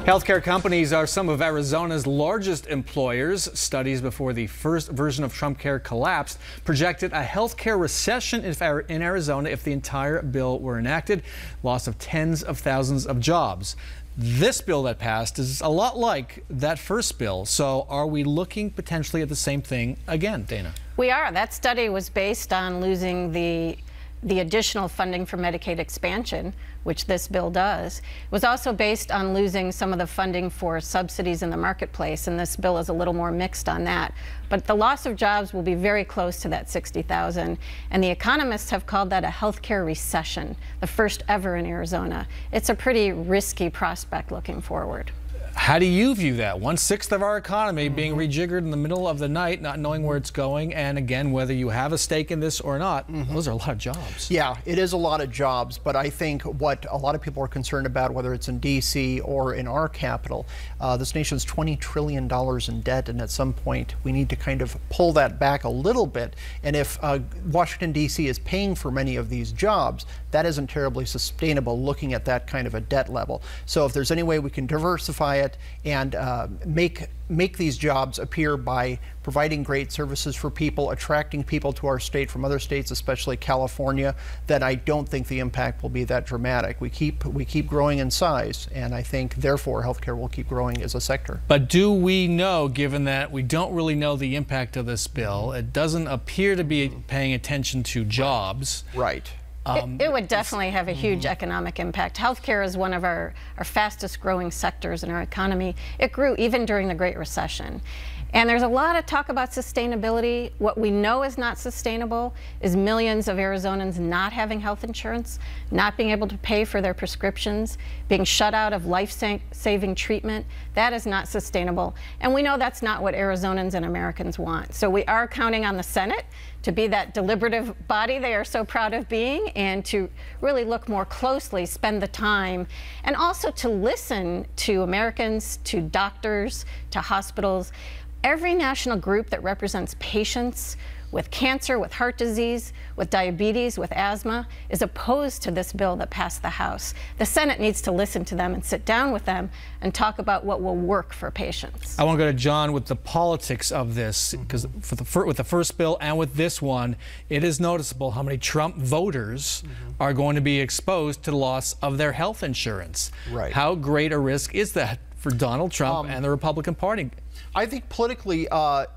Healthcare companies are some of Arizona's largest employers. Studies before the first version of Trump Care collapsed projected a healthcare recession in Arizona if the entire bill were enacted, loss of tens of thousands of jobs. This bill that passed is a lot like that first bill. So are we looking potentially at the same thing again, Dana? We are. That study was based on losing the additional funding for Medicaid expansion, which this bill does. It was also based on losing some of the funding for subsidies in the marketplace, and this bill is a little more mixed on that. But the loss of jobs will be very close to that 60,000, and the economists have called that a healthcare recession, the first ever in Arizona. It's a pretty risky prospect looking forward. How do you view that? 1/6 of our economy being rejiggered in the middle of the night, not knowing where it's going, and again, whether you have a stake in this or not, those are a lot of jobs. Yeah, it is a lot of jobs, but I think what a lot of people are concerned about, whether it's in D.C. or in our capital, this nation's $20 trillion in debt, and at some point we need to kind of pull that back a little bit. And if Washington, D.C. is paying for many of these jobs, that isn't terribly sustainable looking at that kind of a debt level. So if there's any way we can diversify it and make these jobs appear by providing great services for people, attracting people to our state from other states, especially California, then I don't think the impact will be that dramatic. We keep growing in size, and I think therefore healthcare will keep growing as a sector. But do we know, given that we don't really know the impact of this bill, it doesn't appear to be paying attention to jobs. Right. It would definitely have a huge economic impact. Healthcare is one of our fastest growing sectors in our economy. It grew even during the Great Recession. And there's a lot of talk about sustainability. What we know is not sustainable is millions of Arizonans not having health insurance, not being able to pay for their prescriptions, being shut out of life-saving treatment. That is not sustainable. And we know that's not what Arizonans and Americans want. So we are counting on the Senate to be that deliberative body they are so proud of being, and to really look more closely, spend the time, and also to listen to Americans, to doctors, to hospitals. Every national group that represents patients with cancer, with heart disease, with diabetes, with asthma, is opposed to this bill that passed the House. The Senate needs to listen to them and sit down with them and talk about what will work for patients. I want to go to John with the politics of this, because with the first bill and with this one, it is noticeable how many Trump voters are going to be exposed to the loss of their health insurance. Right. How great a risk is that for Donald Trump and the Republican Party? I think politically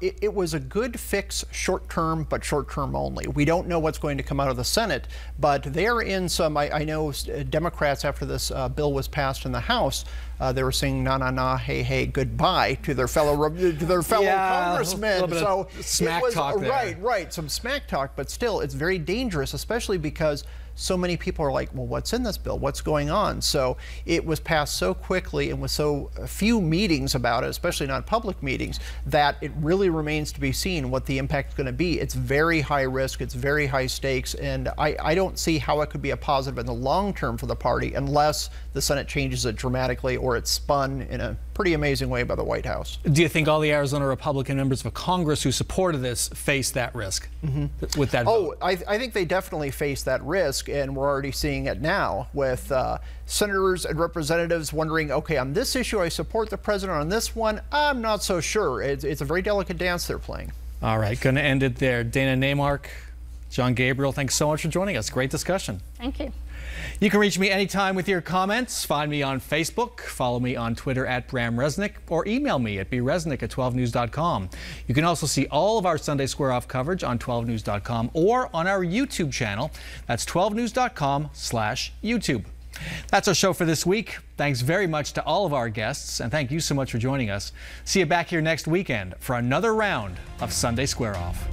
it was a good fix short term, but short term only. We don't know what's going to come out of the Senate, but they're in some, I know Democrats, after this bill was passed in the House, they were saying na na na, hey hey, goodbye to their fellow congressmen. A little bit of smack talk there. Right, some smack talk, but still it's very dangerous, especially because so many people are like, well, what's in this bill? What's going on? So it was passed so quickly and with so few meetings about it, especially not public meetings, that it really remains to be seen what the impact is going to be. It's very high risk, it's very high stakes, and I don't see how it could be a positive in the long term for the party unless the Senate changes it dramatically or it's spun in a pretty amazing way by the White House. Do you think all the Arizona Republican members of Congress who supported this face that risk with that vote? I think they definitely face that risk, and we're already seeing it now with senators and representatives wondering, okay, on this issue I support the president, on this one I'm not so sure. It's a very delicate dance they're playing. All right, going to end it there. Dana Neymark, John Gabriel, thanks so much for joining us. Great discussion. Thank you. You can reach me anytime with your comments. Find me on Facebook, follow me on Twitter at Bram Resnick, or email me at bresnick@12news.com. You can also see all of our Sunday Square Off coverage on 12news.com or on our YouTube channel. That's 12news.com/YouTube. That's our show for this week. Thanks very much to all of our guests, and thank you so much for joining us. See you back here next weekend for another round of Sunday Square Off.